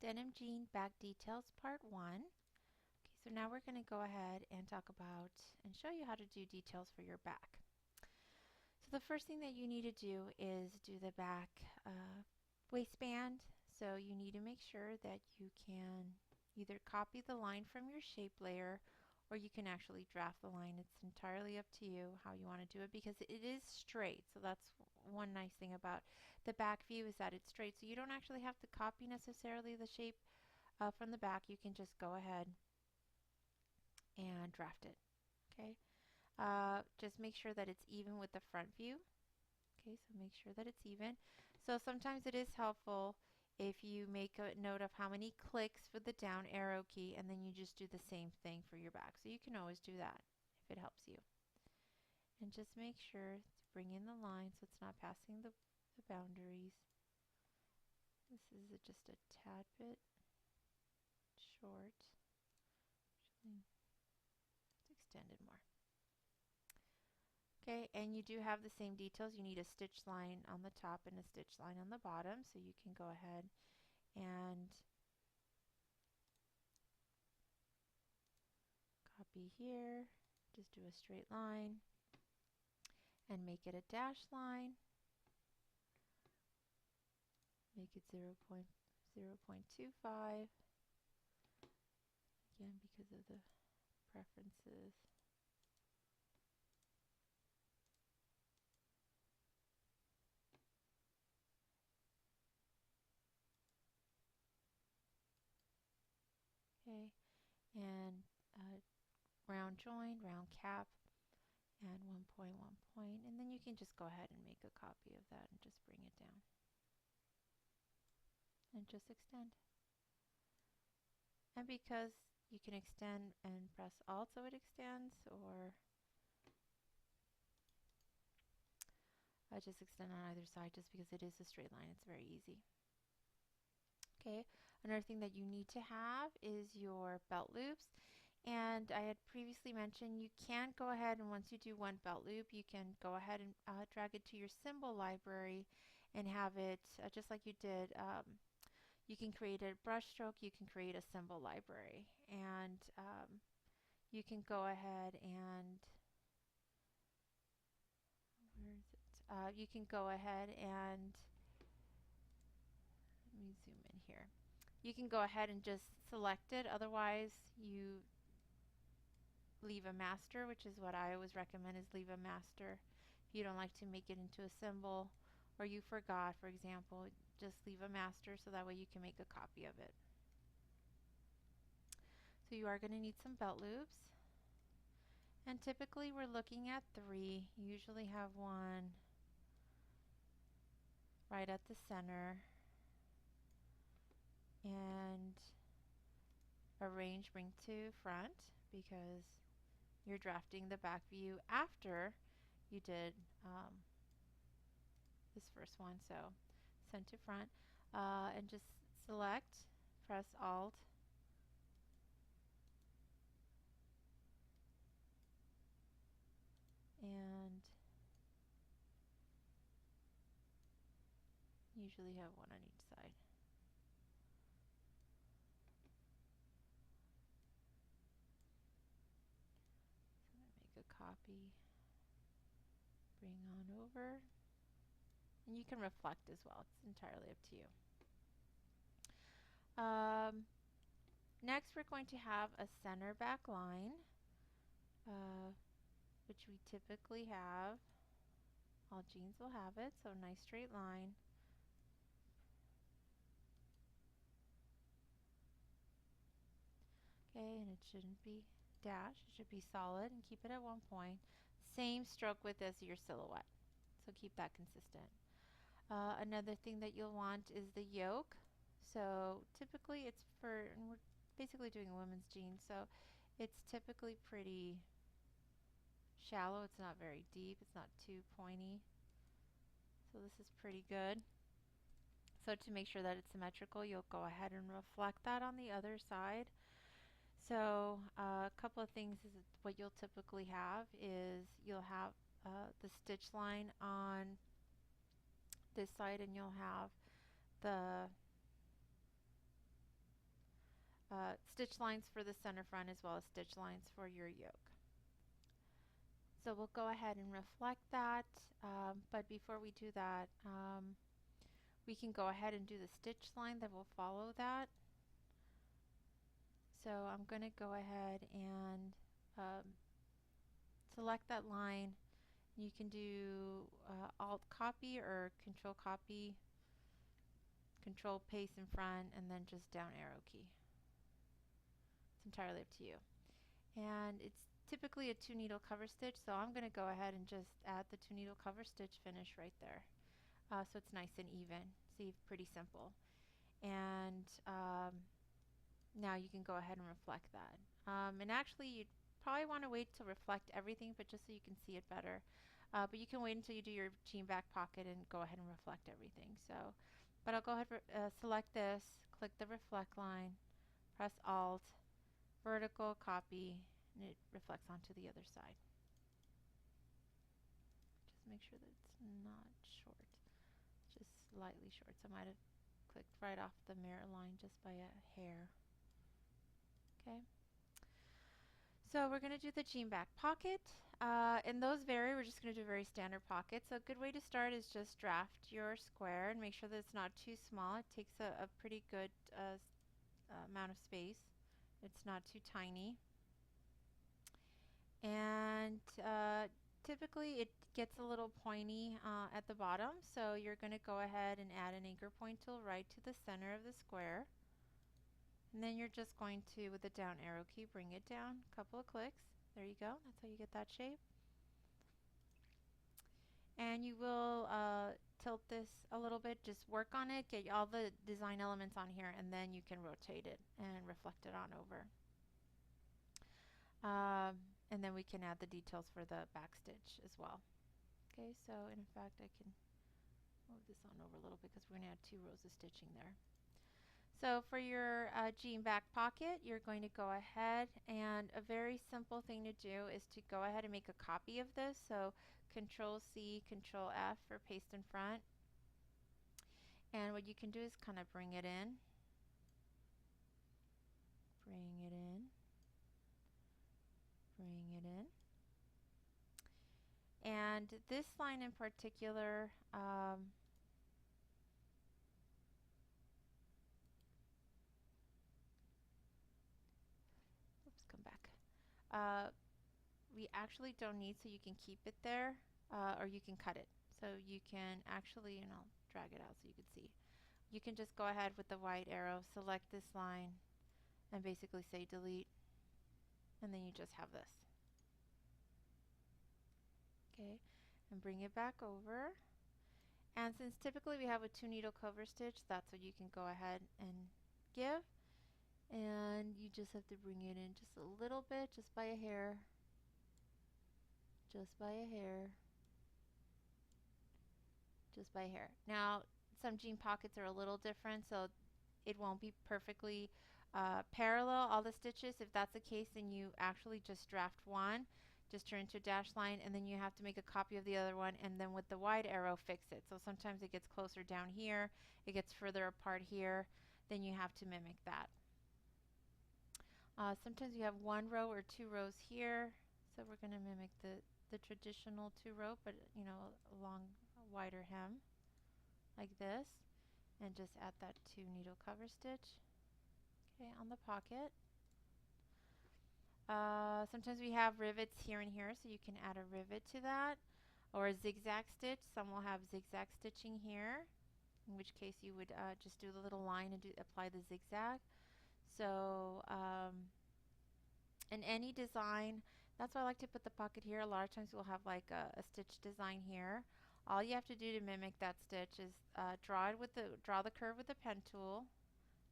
Denim Jean Back Details Part 1. Okay, so now we're going to go ahead and talk about and show you how to do details for your back. So the first thing that you need to do is do the back waistband. So you need to make sure that you can either copy the line from your shape layer or you can actually draft the line. It's entirely up to you how you want to do it because it is straight. So that's one nice thing about the back view is that it's straight. So you don't actually have to copy necessarily the shape from the back. You can just go ahead and draft it. Okay. Just make sure that it's even with the front view. Okay, so make sure that it's even. So sometimes it is helpful if you make a note of how many clicks for the down arrow key and then you just do the same thing for your back. So you can always do that if it helps you. And just make sure to bring in the line so it's not passing the boundaries. This is just a tad bit short. Actually, it's extended more. Okay, and you do have the same details. You need a stitch line on the top and a stitch line on the bottom, so you can go ahead and copy here, just do a straight line and make it a dashed line. Make it 0.25 again because of the preferences. Okay, and round join, round cap, and 1 point, 1 point, and then you can just go ahead and make a copy of that and just bring it down and just extend. And because you can extend and press Alt so it extends, or I just extend on either side just because it is a straight line. It's very easy. Okay, another thing that you need to have is your belt loops. And I had previously mentioned you can go ahead and once you do one belt loop, you can go ahead and drag it to your symbol library and have it just like you did. You can create a brush stroke, you can create a symbol library, and you can go ahead and where is it? You can go ahead and let me zoom in here. You can go ahead and just select it. Otherwise, you leave a master, which is what I always recommend is leave a master. If you don't like to make it into a symbol or you forgot, for example, just leave a master so that way you can make a copy of it. So you are going to need some belt loops. And typically we're looking at 3. You usually have one right at the center. And arrange bring to front because you're drafting the back view after you did this first one. So send to front and just select, press Alt, and usually have one on each side. So I'm going to make a copy, bring on over, and you can reflect as well. It's entirely up to you. Next we're going to have a center back line, which we typically have. All jeans will have it, so nice straight line. Okay, and it shouldn't be dashed, it should be solid and keep it at 1 point. Same stroke width as your silhouette, so keep that consistent. Another thing that you'll want is the yoke. So typically it's for, and we're basically doing a women's jeans, so it's typically pretty shallow. It's not very deep, it's not too pointy. So this is pretty good. So to make sure that it's symmetrical, you'll go ahead and reflect that on the other side. So a couple of things is what you'll typically have is you'll have the stitch line on this side and you'll have the stitch lines for the center front as well as stitch lines for your yoke. So we'll go ahead and reflect that, but before we do that, we can go ahead and do the stitch line that will follow that. So I'm going to go ahead and select that line. You can do Alt copy or Control copy, Control paste in front, and then just down arrow key. It's entirely up to you. And it's typically a 2 needle cover stitch, so I'm going to go ahead and just add the 2 needle cover stitch finish right there. So it's nice and even. See, pretty simple. And now you can go ahead and reflect that. And actually, you'd probably want to wait to reflect everything, but just so you can see it better. But you can wait until you do your jean back pocket and go ahead and reflect everything. So, but I'll go ahead and select this, click the reflect line, press Alt, vertical, copy, and it reflects onto the other side. Just make sure that it's not short, just slightly short. So I might have clicked right off the mirror line just by a hair. Okay. So we're going to do the jean back pocket. And those vary. We're just going to do very standard pockets. So a good way to start is just draft your square and make sure that it's not too small. It takes a pretty good amount of space. It's not too tiny. And typically it gets a little pointy at the bottom. So you're going to go ahead and add an anchor point tool right to the center of the square. And then you're just going to, with the down arrow key, bring it down a couple of clicks. There you go. That's how you get that shape. And you will tilt this a little bit. Just work on it. Get all the design elements on here, and then you can rotate it and reflect it on over. And then we can add the details for the back stitch as well. Okay, so in fact I can move this on over a little bit because we're going to add 2 rows of stitching there. So for your jean back pocket, you're going to go ahead, and a very simple thing to do is to go ahead and make a copy of this. So Control C, Control F for paste in front. And what you can do is kind of bring it in, bring it in, bring it in. And this line in particular, come back. We actually don't need, so you can keep it there, or you can cut it. So you can actually, and I'll drag it out so you can see. You can just go ahead with the white arrow, select this line, and basically say delete, and then you just have this. Okay, and bring it back over. And since typically we have a 2 needle cover stitch, that's what you can go ahead and give. And you just have to bring it in just a little bit, just by a hair, just by a hair, just by a hair. Now, some jean pockets are a little different, so it won't be perfectly parallel, all the stitches. If that's the case, then you actually just draft one, just turn into a dash line, and then you have to make a copy of the other one, and then with the wide arrow fix it. So sometimes it gets closer down here, it gets further apart here, then you have to mimic that. Sometimes you have 1 row or 2 rows here, so we're going to mimic the traditional 2 row, but you know, along a wider hem like this, and just add that 2 needle cover stitch, okay, on the pocket. Sometimes we have rivets here and here, so you can add a rivet to that, or a zigzag stitch. Some will have zigzag stitching here, in which case you would just do the little line and apply the zigzag. So in any design, that's why I like to put the pocket here. A lot of times we'll have like a stitch design here. All you have to do to mimic that stitch is draw the curve with the pen tool.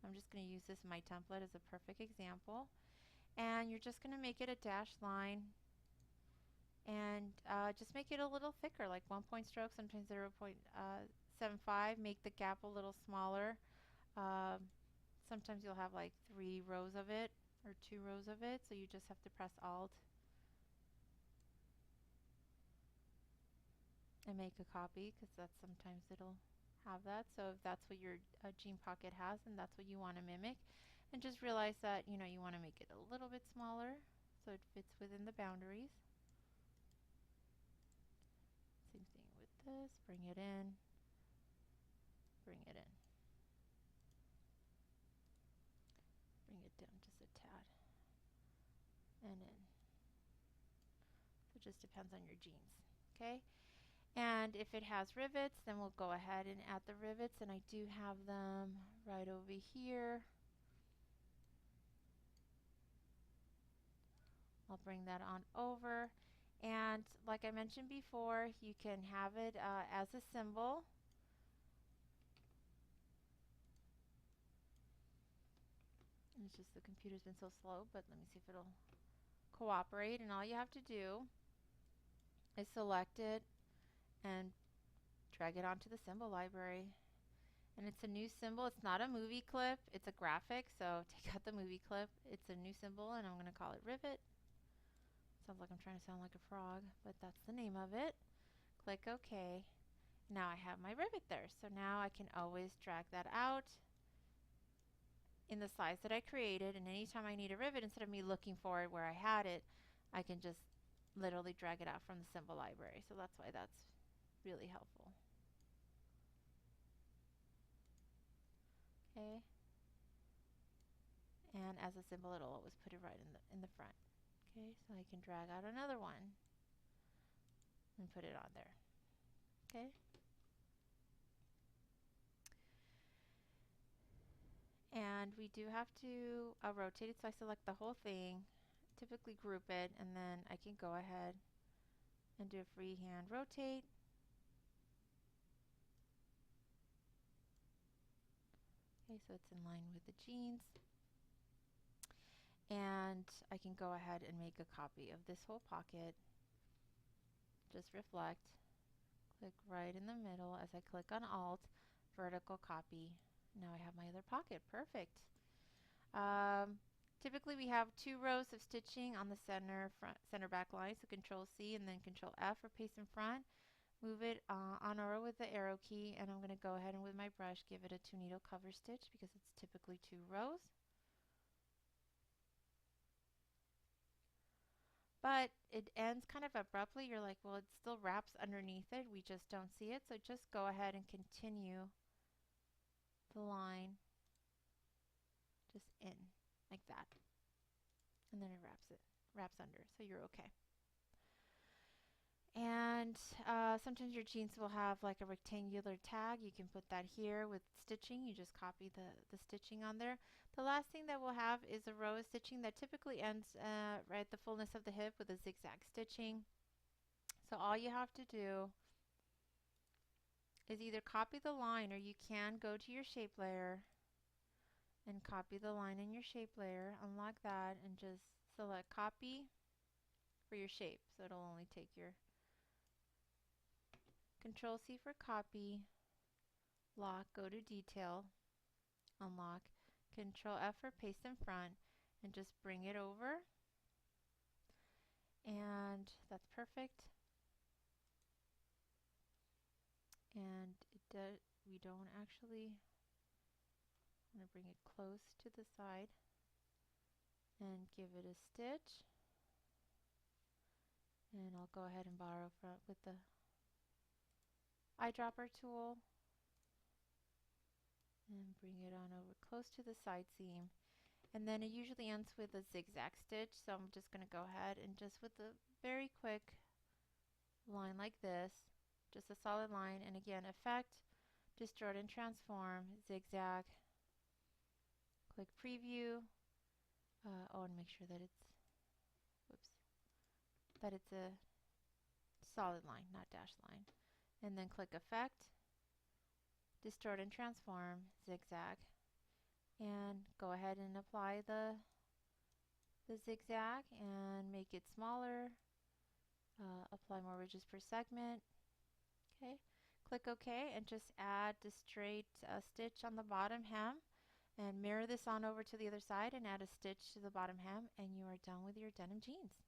I'm just going to use this in my template as a perfect example. And you're just going to make it a dashed line, and just make it a little thicker, like 1 point stroke, sometimes 0.75. Make the gap a little smaller. Sometimes you'll have like 3 rows of it or 2 rows of it, so you just have to press Alt and make a copy, because that's sometimes it'll have that. So if that's what your jean pocket has and that's what you want to mimic, And just realize that, you know, you want to make it a little bit smaller so it fits within the boundaries. Same thing with this. Bring it in. Bring it in. Bring it down just a tad. And in. So it just depends on your jeans. Okay? And if it has rivets, then we'll go ahead and add the rivets. And I do have them right over here. I'll bring that on over. And like I mentioned before, you can have it as a symbol. And it's just the computer's been so slow, but let me see if it'll cooperate. And all you have to do is select it and drag it onto the symbol library. And it's a new symbol. It's not a movie clip. It's a graphic, so take out the movie clip. It's a new symbol, and I'm going to call it rivet. Sounds like I'm trying to sound like a frog, but that's the name of it. Click OK. Now I have my rivet there. So now I can always drag that out in the size that I created, and anytime I need a rivet, instead of me looking for it where I had it, I can just literally drag it out from the symbol library. So that's why that's really helpful. Okay. And as a symbol, it'll always put it right in the front. Okay, so I can drag out another one and put it on there. Okay. And we do have to rotate it, so I select the whole thing, typically group it, and then I can go ahead and do a freehand rotate. Okay, so it's in line with the jeans. And I can go ahead and make a copy of this whole pocket. Just reflect, click right in the middle as I click on Alt, vertical copy. Now I have my other pocket. Perfect. Typically we have 2 rows of stitching on the center back line, so Control C and then Control F for paste in front. Move it on over with the arrow key, and I'm going to go ahead and with my brush give it a 2 needle cover stitch because it's typically 2 rows. But it ends kind of abruptly. You're like, well, it still wraps underneath it. We just don't see it. So just go ahead and continue the line just in like that. And then it wraps under. So you're okay. And sometimes your jeans will have like a rectangular tag. You can put that here with stitching. You just copy the stitching on there. The last thing that we'll have is a row of stitching that typically ends right at the fullness of the hip with a zigzag stitching. So all you have to do is either copy the line, or you can go to your shape layer and copy the line in your shape layer, unlock that, and just select copy for your shape. So it'll only take your Control C for copy, lock, go to detail, unlock, Control F for paste in front, and just bring it over. And that's perfect. And we don't actually want to bring it close to the side and give it a stitch. And I'll go ahead and borrow with the eyedropper tool and bring it on over close to the side seam. And then it usually ends with a zigzag stitch, so I'm just going to go ahead and just with a very quick line like this, just a solid line, and again, effect, distort and transform, zigzag, click preview, and make sure that it's a solid line, not dashed line, and then click effect, distort and transform, zigzag, and go ahead and apply the zigzag and make it smaller, apply more ridges per segment. Okay, click OK and just add the straight stitch on the bottom hem and mirror this on over to the other side and add a stitch to the bottom hem, and you are done with your denim jeans.